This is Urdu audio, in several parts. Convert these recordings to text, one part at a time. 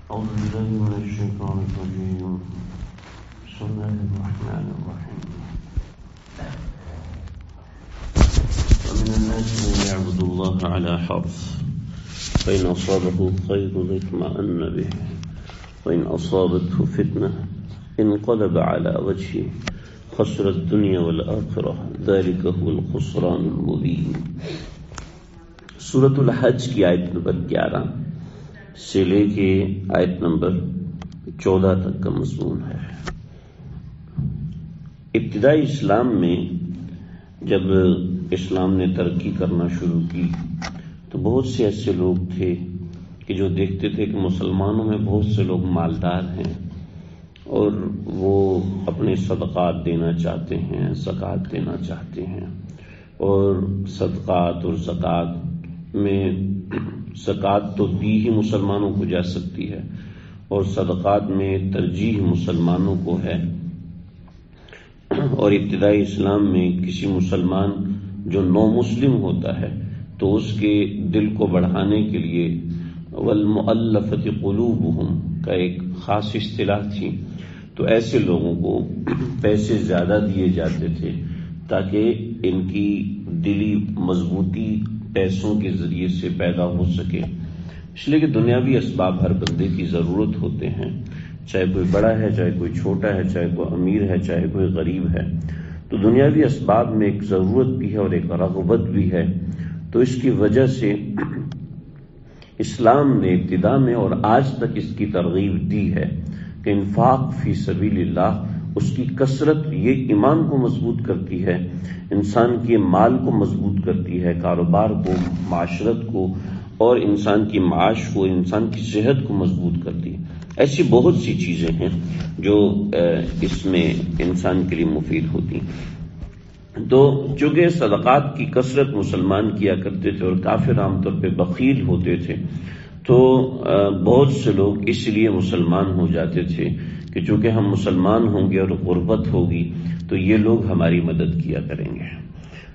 أعوذ بالله من الشيطان الرجيم. بسم الله الرحمن الرحيم. ومن الناس من يعبد الله على حرف فإن أصابه خير اطمأن به وإن أصابته فتنة انقلب على وجهه خسر الدنيا والآخرة ذلك هو الخسران المبين. سورۃ الحج کی آیت نمبر 11 سے لے کے آیت نمبر 14 تک کا مضمون ہے. ابتدائی اسلام میں جب اسلام نے ترقی کرنا شروع کی تو بہت سے ایسے لوگ تھے کہ جو دیکھتے تھے کہ مسلمانوں میں بہت سے لوگ مالدار ہیں اور وہ اپنے صدقات دینا چاہتے ہیں، زکوٰۃ دینا چاہتے ہیں، اور صدقات اور زکوٰۃ میں زکوٰۃ تو دی ہی مسلمانوں کو جا سکتی ہے اور صدقات میں ترجیح مسلمانوں کو ہے. اور ابتدائی اسلام میں کسی مسلمان جو نو مسلم ہوتا ہے تو اس کے دل کو بڑھانے کے لیے والمؤلفۃ قلوبہم کا ایک خاص اصطلاح تھی، تو ایسے لوگوں کو پیسے زیادہ دیے جاتے تھے تاکہ ان کی دلی مضبوطی پیسوں کے ذریعے سے پیدا ہو سکے. اس لیے کہ دنیاوی اسباب ہر بندے کی ضرورت ہوتے ہیں، چاہے کوئی بڑا ہے، چاہے کوئی چھوٹا ہے، چاہے کوئی امیر ہے، چاہے کوئی غریب ہے. تو دنیاوی اسباب میں ایک ضرورت بھی ہے اور ایک رغبت بھی ہے. تو اس کی وجہ سے اسلام نے ابتدا میں اور آج تک اس کی ترغیب دی ہے کہ انفاق فی سبیل اللہ، اس کی کثرت یہ ایمان کو مضبوط کرتی ہے، انسان کے مال کو مضبوط کرتی ہے، کاروبار کو، معاشرت کو، اور انسان کی معاش کو، انسان کی صحت کو مضبوط کرتی ہے. ایسی بہت سی چیزیں ہیں جو اس میں انسان کے لیے مفید ہوتی ہیں. تو چونکہ صدقات کی کثرت مسلمان کیا کرتے تھے اور کافر عام طور پہ بخیل ہوتے تھے، تو بہت سے لوگ اس لیے مسلمان ہو جاتے تھے کہ چونکہ ہم مسلمان ہوں گے اور غربت ہوگی تو یہ لوگ ہماری مدد کیا کریں گے.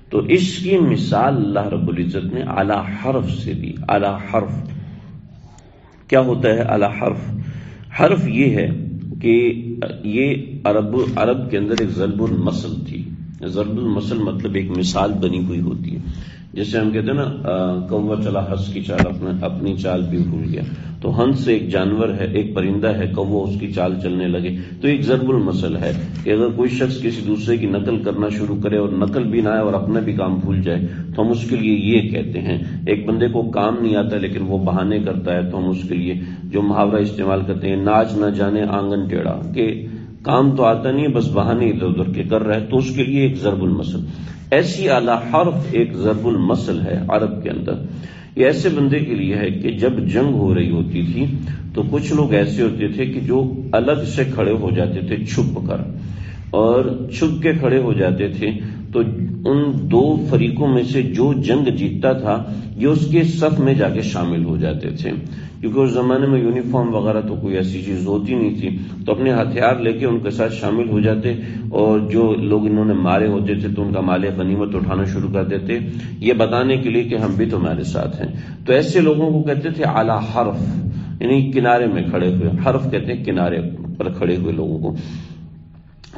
تو اس کی مثال اللہ رب العزت نے اعلی حرف سے دی. اعلی حرف کیا ہوتا ہے؟ اعلی حرف یہ ہے کہ یہ عرب کے اندر ایک ضرب المثل تھی. ضرب المثل مطلب ایک مثال بنی ہوئی ہوتی ہے. جیسے ہم کہتے ہیں نا کوا چلا ہنس کی چال اپنی چال بھی بھول گیا. تو ہنس ایک جانور ہے، ایک پرندہ ہے، کوا اس کی چال چلنے لگے. تو ایک ضرب المثل ہے کہ اگر کوئی شخص کسی دوسرے کی نقل کرنا شروع کرے اور نقل بھی نہ آئے اور اپنا بھی کام بھول جائے تو ہم اس کے لیے یہ کہتے ہیں. ایک بندے کو کام نہیں آتا لیکن وہ بہانے کرتا ہے تو ہم اس کے لیے جو محاورہ استعمال کرتے ہیں، ناچ نہ جانے آنگن ٹیڑھا، کہ کام تو آتا نہیں ہے بس بہانے ادھر ادھر کے کر رہا ہے، تو اس کے لیے ایک ضرب المثل. ایسی اعلی حرف ایک ضرب المثل ہے عرب کے اندر. یہ ایسے بندے کے لیے ہے کہ جب جنگ ہو رہی ہوتی تھی تو کچھ لوگ ایسے ہوتے تھے کہ جو الگ سے کھڑے ہو جاتے تھے چھپ کر، اور چھپ کے کھڑے ہو جاتے تھے تو ان دو فریقوں میں سے جو جنگ جیتتا تھا یہ اس کے صف میں جا کے شامل ہو جاتے تھے. کیونکہ اس زمانے میں یونیفارم وغیرہ تو کوئی ایسی چیز ہوتی نہیں تھی، تو اپنے ہتھیار لے کے ان کے ساتھ شامل ہو جاتے، اور جو لوگ انہوں نے مارے ہوتے تھے تو ان کا مال غنیمت اٹھانا شروع کر دیتے، یہ بتانے کے لیے کہ ہم بھی تمہارے ساتھ ہیں. تو ایسے لوگوں کو کہتے تھے اعلی حرف، یعنی کنارے میں کھڑے ہوئے. حرف کہتے ہیں کنارے پر کھڑے ہوئے لوگوں کو.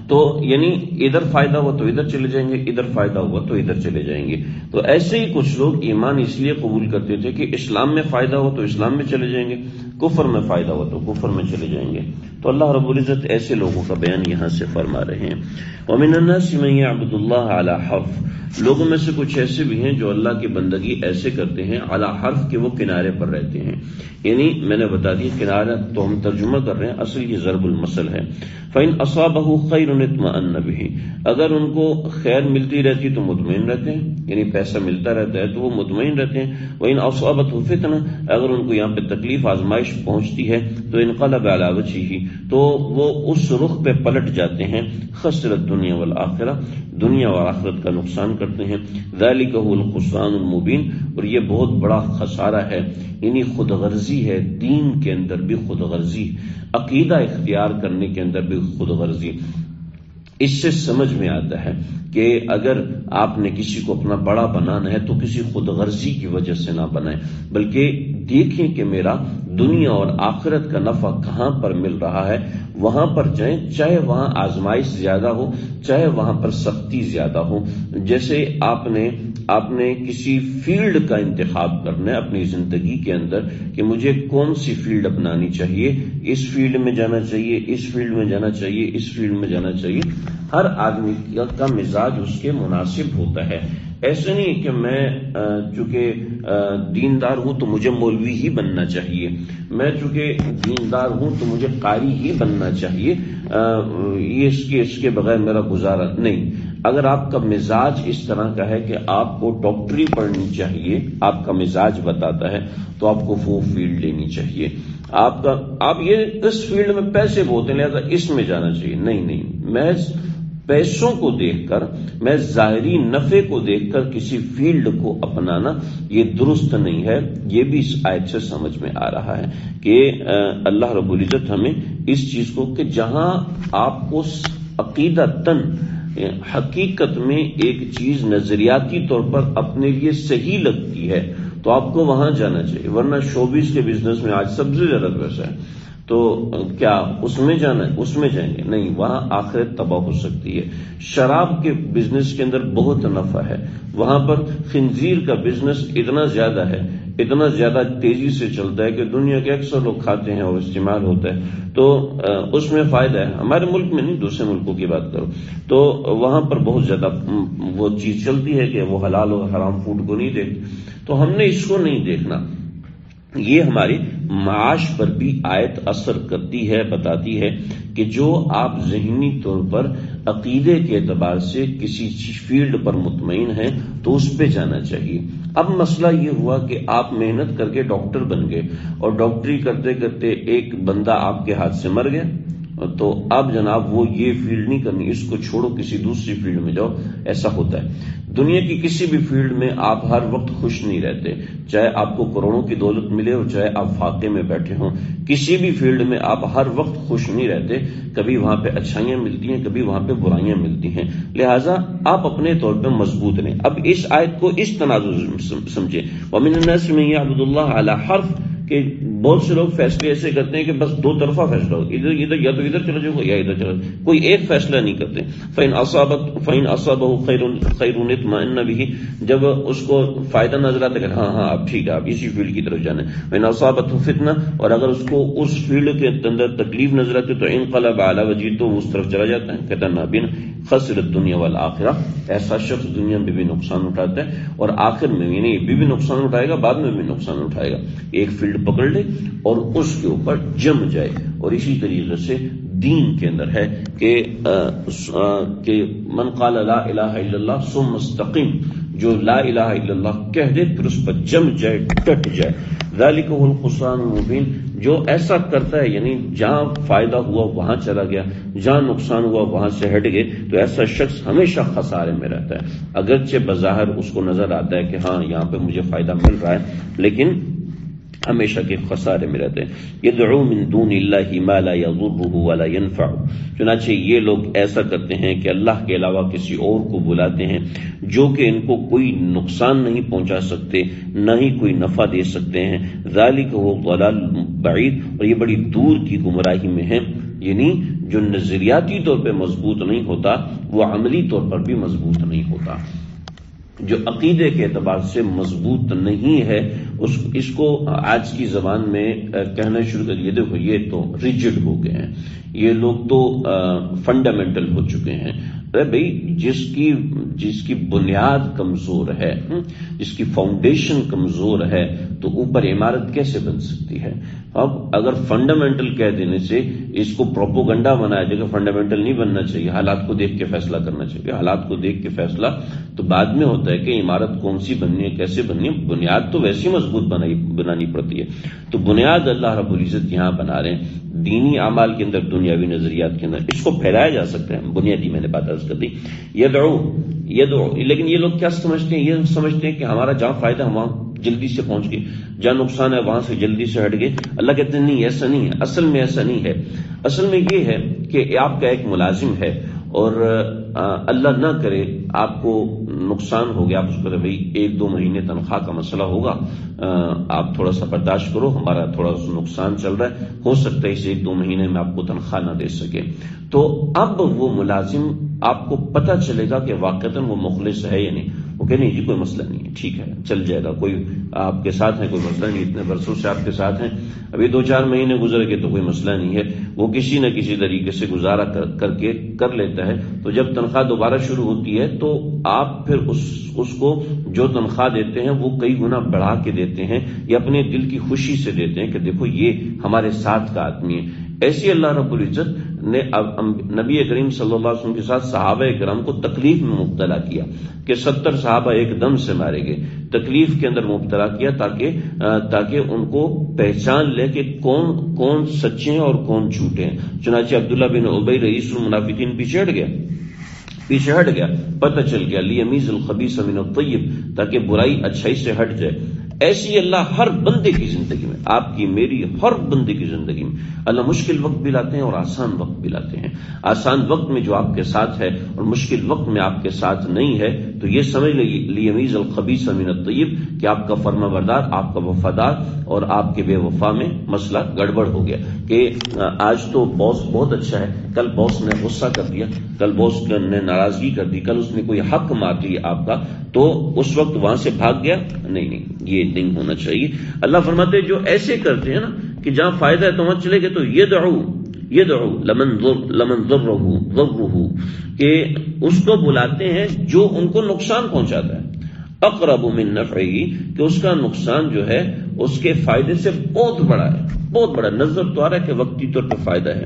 تو یعنی ادھر فائدہ ہوا تو ادھر چلے جائیں گے، ادھر فائدہ ہوا تو ادھر چلے جائیں گے. تو ایسے ہی کچھ لوگ ایمان اس لیے قبول کرتے تھے کہ اسلام میں فائدہ ہوا تو اسلام میں چلے جائیں گے، کفر میں فائدہ ہوا تو کفر میں چلے جائیں گے. تو اللہ رب العزت ایسے لوگوں کا بیان یہاں سے فرما رہے ہیں. وَمِنَ النَّاسِ مَن يَعْبُدُ اللَّهَ عَلَى حَرْفٍ، لوگوں میں سے کچھ ایسے بھی ہیں جو اللہ کی بندگی ایسے کرتے ہیں علی حرف کہ وہ کنارے پر رہتے ہیں. یعنی میں نے بتا دی کنارہ تو ہم ترجمہ کر رہے ہیں، اصل یہ ضرب المثل ہے. فَإِنْ أَصَابَهُ خَيْرٌ اطْمَأَنَّ بِهِ، اگر ان کو خیر ملتی رہتی تو مطمئن رہتے ہیں، یعنی پیسہ ملتا رہتا ہے تو وہ مطمئن رہتے ہیں. وَإِنْ أَصَابَتْهُ فِتْنَةٌ، اگر ان کو یہاں پہ تکلیف آزمائش پہنچتی ہے تو انقلب علی وجہہ، تو وہ اس رخ پہ پلٹ جاتے ہیں. خسر الدنیا والآخرہ، دنیا اور آخرت کا نقصان کرتے ہیں. ذالک هو الخسران المبین، اور یہ بہت بڑا خسارہ ہے، یعنی خود غرضی ہے. دین کے اندر بھی خود غرضی، عقیدہ اختیار کرنے کے اندر بھی خود غرضی. اس سے سمجھ میں آتا ہے کہ اگر آپ نے کسی کو اپنا بڑا بنانا ہے تو کسی خود غرضی کی وجہ سے نہ بنائیں، بلکہ دیکھیں کہ میرا دنیا اور آخرت کا نفع کہاں پر مل رہا ہے وہاں پر جائیں، چاہے وہاں آزمائش زیادہ ہو، چاہے وہاں پر سختی زیادہ ہو۔ جیسے آپ نے کسی فیلڈ کا انتخاب کرنا ہے اپنی زندگی کے اندر کہ مجھے کون سی فیلڈ اپنانی چاہیے، اس فیلڈ میں جانا چاہیے، اس فیلڈ میں جانا چاہیے، اس فیلڈ میں جانا چاہیے۔ ہر آدمی کا مزاج اس کے مناسب ہوتا ہے۔ ایسا نہیں کہ میں چونکہ دیندار ہوں تو مجھے مولوی ہی بننا چاہیے، میں چونکہ دیندار ہوں تو مجھے قاری ہی بننا چاہیے، اس کے بغیر میرا گزارا نہیں۔ اگر آپ کا مزاج اس طرح کا ہے کہ آپ کو ڈاکٹری پڑھنی چاہیے، آپ کا مزاج بتاتا ہے، تو آپ کو وہ فیلڈ لینی چاہیے۔ آپ یہ اس فیلڈ میں پیسے بہت ہیں لہذا اس میں جانا چاہیے، نہیں، میں پیسوں کو دیکھ کر، میں ظاہری نفع کو دیکھ کر کسی فیلڈ کو اپنانا یہ درست نہیں ہے۔ یہ بھی اس آیت سے سمجھ میں آ رہا ہے کہ اللہ رب العزت ہمیں اس چیز کو کہ جہاں آپ کو عقیدتاً حقیقت میں ایک چیز نظریاتی طور پر اپنے لیے صحیح لگتی ہے تو آپ کو وہاں جانا چاہیے، ورنہ شوبز کے بزنس میں آج سب سے زیادہ پیسہ ہے تو کیا اس میں جانا ہے؟ اس میں جائیں گے نہیں، وہاں آخرت تباہ ہو سکتی ہے۔ شراب کے بزنس کے اندر بہت نفع ہے، وہاں پر خنزیر کا بزنس اتنا زیادہ ہے، اتنا زیادہ تیزی سے چلتا ہے کہ دنیا کے اکثر لوگ کھاتے ہیں اور استعمال ہوتا ہے، تو اس میں فائدہ ہے۔ ہمارے ملک میں نہیں، دوسرے ملکوں کی بات کرو تو وہاں پر بہت زیادہ وہ چیز چلتی ہے کہ وہ حلال اور حرام فوڈ کو نہیں دیکھتے، تو ہم نے اس کو نہیں دیکھنا۔ یہ ہماری معاش پر بھی آیت اثر کرتی ہے، بتاتی ہے کہ جو آپ ذہنی طور پر عقیدے کے اعتبار سے کسی فیلڈ پر مطمئن ہیں تو اس پہ جانا چاہیے۔ اب مسئلہ یہ ہوا کہ آپ محنت کر کے ڈاکٹر بن گئے اور ڈاکٹری کرتے کرتے ایک بندہ آپ کے ہاتھ سے مر گیا، تو اب جناب وہ یہ فیلڈ نہیں کرنی، اس کو چھوڑو کسی دوسری فیلڈ میں جاؤ۔ ایسا ہوتا ہے دنیا کی کسی بھی فیلڈ میں، آپ ہر وقت خوش نہیں رہتے، چاہے آپ کو کروڑوں کی دولت ملے اور چاہے آپ فاقے میں بیٹھے ہوں، کسی بھی فیلڈ میں آپ ہر وقت خوش نہیں رہتے، کبھی وہاں پہ اچھائیاں ملتی ہیں، کبھی وہاں پہ برائیاں ملتی ہیں، لہٰذا آپ اپنے طور پہ مضبوط رہیں۔ اب اس آیت کو اس تناظر سمجھے، وَمِنَ النَّاسِ مَن يَعْبُدُ اللَّهَ عَلَى حَرْفٍ، کہ بہت سے لوگ فیصلے ایسے کرتے ہیں کہ بس دو طرفہ فیصلہ ہو، ادھر یا تو ادھر چلا جاؤ یا ادھر چلا جاؤ، کوئی ایک فیصلہ نہیں کرتے۔ فَإِنْ أَصَابَهُ خَيْرٌ اطْمَأَنَّ بِهِ، جب اس کو فائدہ نظر آتا ہے کہ ہاں اب ٹھیک ہے، اب اسی فیلڈ کی طرف جانا ہے۔ وَإِنْ أَصَابَتْهُ فِتْنَةٌ، اور اگر اس کو اس فیلڈ کے اندر تکلیف نظر آتی تو انقلب علی وجہہ، تو اس طرف چلا جاتا ہے۔ کہتا ہے نابین خسر الدنیا والآخرہ، ایسا شخص دنیا میں بھی نقصان اٹھاتا ہے اور آخر میں یعنی بھی نقصان اٹھائے گا، بعد میں بھی نقصان اٹھائے گا۔ ایک فیلڈ پکڑ لے اور اس کے اوپر جم جائے، اور اسی طریقے سے دین کے اندر ہے کہ من قال لا الہ الا اللہ ثم استقیم، جو لا الہ الا اللہ کہہ دے پھر اس پر جم جائے، ڈٹ جائے۔ ذالک هو الخسران المبین، جو ایسا کرتا ہے یعنی جہاں فائدہ ہوا وہاں چلا گیا، جہاں نقصان ہوا وہاں سے ہٹ گئے، تو ایسا شخص ہمیشہ خسارے میں رہتا ہے۔ اگرچہ بظاہر اس کو نظر آتا ہے کہ ہاں یہاں پہ مجھے فائدہ مل رہا ہے، لیکن ہمیشہ کے خسارے میں رہتے ہیں۔ یدعو من دون اللہ ما لا یضرہ ولا ینفع، چنانچہ یہ لوگ ایسا کرتے ہیں کہ اللہ کے علاوہ کسی اور کو بلاتے ہیں جو کہ ان کو کوئی نقصان نہیں پہنچا سکتے، نہ ہی کوئی نفع دے سکتے ہیں۔ ذالک هو ضلال بعید، اور یہ بڑی دور کی گمراہی میں ہے، یعنی جو نظریاتی طور پہ مضبوط نہیں ہوتا وہ عملی طور پر بھی مضبوط نہیں ہوتا۔ جو عقیدے کے اعتبار سے مضبوط نہیں ہے اس کو آج کی زبان میں کہنا شروع کر دیا، دیکھو یہ تو ریجڈ ہو گئے ہیں، یہ لوگ تو فنڈامنٹل ہو چکے ہیں۔ بھئی جس کی بنیاد کمزور ہے، جس کی فاؤنڈیشن کمزور ہے تو اوپر عمارت کیسے بن سکتی ہے؟ اب اگر فنڈامنٹل کہہ دینے سے اس کو پروپوگنڈا بنایا جائے کہ فنڈامنٹل نہیں بننا چاہیے، حالات کو دیکھ کے فیصلہ کرنا چاہیے، حالات کو دیکھ کے فیصلہ تو بعد میں ہوتا ہے کہ عمارت کون سی بننی ہے، کیسے بننی ہے، بنیاد تو ویسی مضبوط بنانی پڑتی ہے۔ تو بنیاد اللہ رب العزت یہاں بنا رہے ہیں، دینی اعمال کے اندر، دنیاوی نظریات کے اندر اس کو پھیلایا جا سکتا ہے۔ بنیادی میں نے بات عرض کر دی، یدعو، لیکن یہ لوگ کیا سمجھتے ہیں؟ یہ سمجھتے ہیں کہ ہمارا جہاں فائدہ ہم وہاں جلدی سے پہنچ گئے، جہاں نقصان ہے وہاں سے جلدی سے ہٹ گئے۔ اللہ کہتے ہیں نہیں، ایسا نہیں ہے، اصل میں ایسا نہیں ہے۔ اصل میں یہ ہے کہ آپ کا ایک ملازم ہے اور اللہ نہ کرے آپ کو نقصان ہو گیا، آپ اس کو بھائی 1-2 مہینے تنخواہ کا مسئلہ ہوگا، آپ تھوڑا سا برداشت کرو، ہمارا تھوڑا سا نقصان چل رہا ہے، ہو سکتا ہے اس 1-2 مہینے میں آپ کو تنخواہ نہ دے سکے، تو اب وہ ملازم آپ کو پتہ چلے گا کہ واقعتاً وہ مخلص ہے یا نہیں، وہ کہ نہیں جی کوئی مسئلہ نہیں ہے، ٹھیک ہے چل جائے گا، کوئی آپ کے ساتھ ہے، کوئی مسئلہ نہیں، اتنے برسوں سے آپ کے ساتھ ہیں، ابھی 2-4 مہینے گزر گئے تو کوئی مسئلہ نہیں ہے، وہ کسی نہ کسی طریقے سے گزارا کر لیتا ہے، تو جب تنخواہ دوبارہ شروع ہوتی ہے تو آپ پھر اس کو جو تنخواہ دیتے ہیں وہ کئی گنا بڑھا کے دیتے ہیں یا اپنے دل کی خوشی سے دیتے ہیں کہ دیکھو یہ ہمارے ساتھ کا آدمی ہے۔ ایسی اللہ رب العزت نے نبی کریم صلی اللہ علیہ وسلم کے ساتھ صحابہ کرام کو تکلیف میں مبتلا کیا کہ 70 صحابہ ایک دم سے مارے گئے، تکلیف کے اندر مبتلا کیا تاکہ ان کو پہچان لے کہ کون سچے ہیں اور کون جھوٹے ہیں۔ چنانچہ عبداللہ بن ابی رئیس المنافقین پیچھے ہٹ گیا، پتہ چل گیا لیمیز الخبیث من الطیب، تاکہ برائی اچھائی سے ہٹ جائے۔ ایسی اللہ ہر بندے کی زندگی میں، آپ کی میری ہر بندے کی زندگی میں اللہ مشکل وقت بھی لاتے ہیں اور آسان وقت بھی لاتے ہیں۔ آسان وقت میں جو آپ کے ساتھ ہے اور مشکل وقت میں آپ کے ساتھ نہیں ہے تو یہ سمجھ لیمیز الخبیث من الطیب کہ آپ کا فرما بردار، آپ کا وفادار اور آپ کے بے وفا میں مسئلہ گڑبڑ ہو گیا کہ آج تو باس بہت اچھا ہے، کل باس نے غصہ کر دیا، کل باس نے ناراضگی کر دی، کل اس نے کوئی حق مار لیا آپ کا، تو اس وقت وہاں سے بھاگ گیا، نہیں یہ نہیں ہونا چاہیے۔ اللہ فرماتے جو ایسے کرتے ہیں نا کہ جہاں فائدہ ہے تو وہاں چلے گئے تو یدعو لمن ضرہ، کہ اس کو بلاتے ہیں جو ان کو نقصان پہنچاتا ہے، اقرب من نفعہ، کہ اس کا نقصان جو ہے اس کے فائدے سے بہت بڑا ہے، بہت بڑا، نظر تو آ رہا ہے کہ وقتی طور پہ فائدہ ہے۔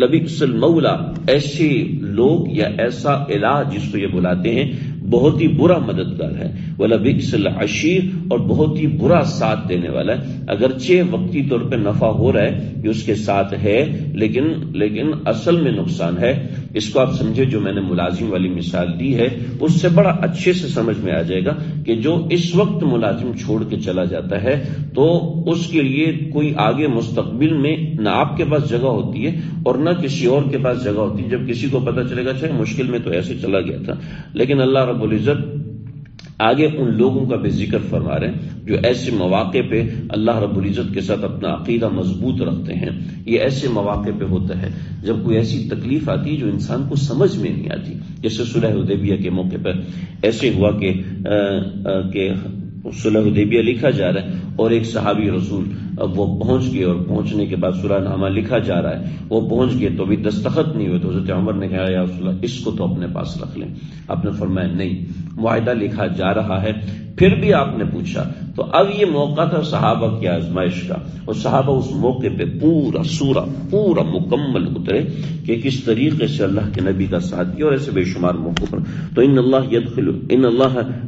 لبئس المولا، ایسے لوگ یا ایسا الہ جس کو یہ بلاتے ہیں بہت ہی برا مددگار ہے، وَلَبِئْسَ الْعَشِيرُ، اور بہت ہی برا ساتھ دینے والا ہے۔ اگرچہ وقتی طور پہ نفع ہو رہا ہے کہ اس کے ساتھ ہے، لیکن اصل میں نقصان ہے۔ اس کو آپ سمجھے، جو میں نے ملازم والی مثال دی ہے اس سے بڑا اچھے سے سمجھ میں آ جائے گا کہ جو اس وقت ملازم چھوڑ کے چلا جاتا ہے تو اس کے لیے کوئی آگے مستقبل میں نہ آپ کے پاس جگہ ہوتی ہے اور نہ کسی اور کے پاس جگہ ہوتی ہے۔ جب کسی کو پتہ چلے گا اچھا مشکل میں تو ایسے چلا گیا تھا، لیکن اللہ رب العزت آگے ان لوگوں کا بھی ذکر فرما رہے ہیں جو ایسے مواقع پہ اللہ رب العزت کے ساتھ اپنا عقیدہ مضبوط رکھتے ہیں۔ یہ ایسے مواقع پہ ہوتا ہے جب کوئی ایسی تکلیف آتی ہے جو انسان کو سمجھ میں نہیں آتی، جیسے صلح حدیبیہ کے موقع پر ایسے ہوا کہ صلح حدیبیہ لکھا جا رہا ہے اور ایک صحابی رسول وہ پہنچ گئے، اور پہنچنے کے بعد صلح نامہ لکھا جا رہا ہے، وہ پہنچ گئے تو بھی دستخط نہیں ہوئے، تو حضرت عمر نے کہا یا رسول اللہ اس کو تو اپنے پاس رکھ لیں۔ آپ نے فرمایا نہیں، معاہدہ لکھا جا رہا ہے۔ پھر بھی آپ نے پوچھا، تو اب یہ موقع تھا صحابہ کی آزمائش کا، اور صحابہ اس موقع پہ پورا سورہ پورا مکمل اترے کہ کس طریقے سے اللہ کے نبی کا ساتھ کیا، اور ایسے بے شمار موقع پر۔ تو ان اللہ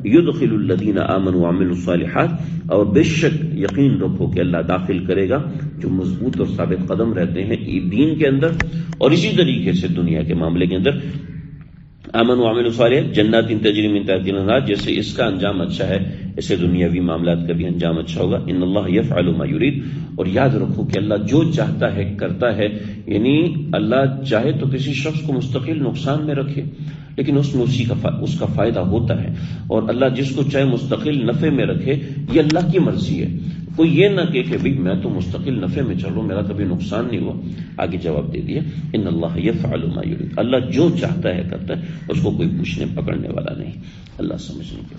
يدخل الذین آمنوا وعملوا الصالحات، اور بے شک یقین رکھو کہ اللہ داخل کرے گا جو مضبوط اور ثابت قدم رہتے ہیں دین کے اندر اور اسی طریقے سے دنیا کے معاملے کے اندر۔ آمن وعمل الصالحات جنات تجری من تحتها الانہار، جیسے اس کا انجام اچھا ہے ایسے دنیاوی معاملات کا بھی انجام اچھا ہوگا۔ ان اللہ یفعل ما یرید، اور یاد رکھو کہ اللہ جو چاہتا ہے کرتا ہے، یعنی اللہ چاہے تو کسی شخص کو مستقل نقصان میں رکھے لیکن اس میں اس کا فائدہ ہوتا ہے، اور اللہ جس کو چاہے مستقل نفع میں رکھے، یہ اللہ کی مرضی ہے۔ کوئی یہ نہ کہ بھئی میں تو مستقل نفع میں چل رہا ہوں، میرا کبھی نقصان نہیں ہوا۔ آگے جواب دے دیا ان اللہ یفعل ما یرید، اللہ جو چاہتا ہے کرتا ہے، اس کو کوئی پوچھنے پکڑنے والا نہیں۔ اللہ سمجھنے کے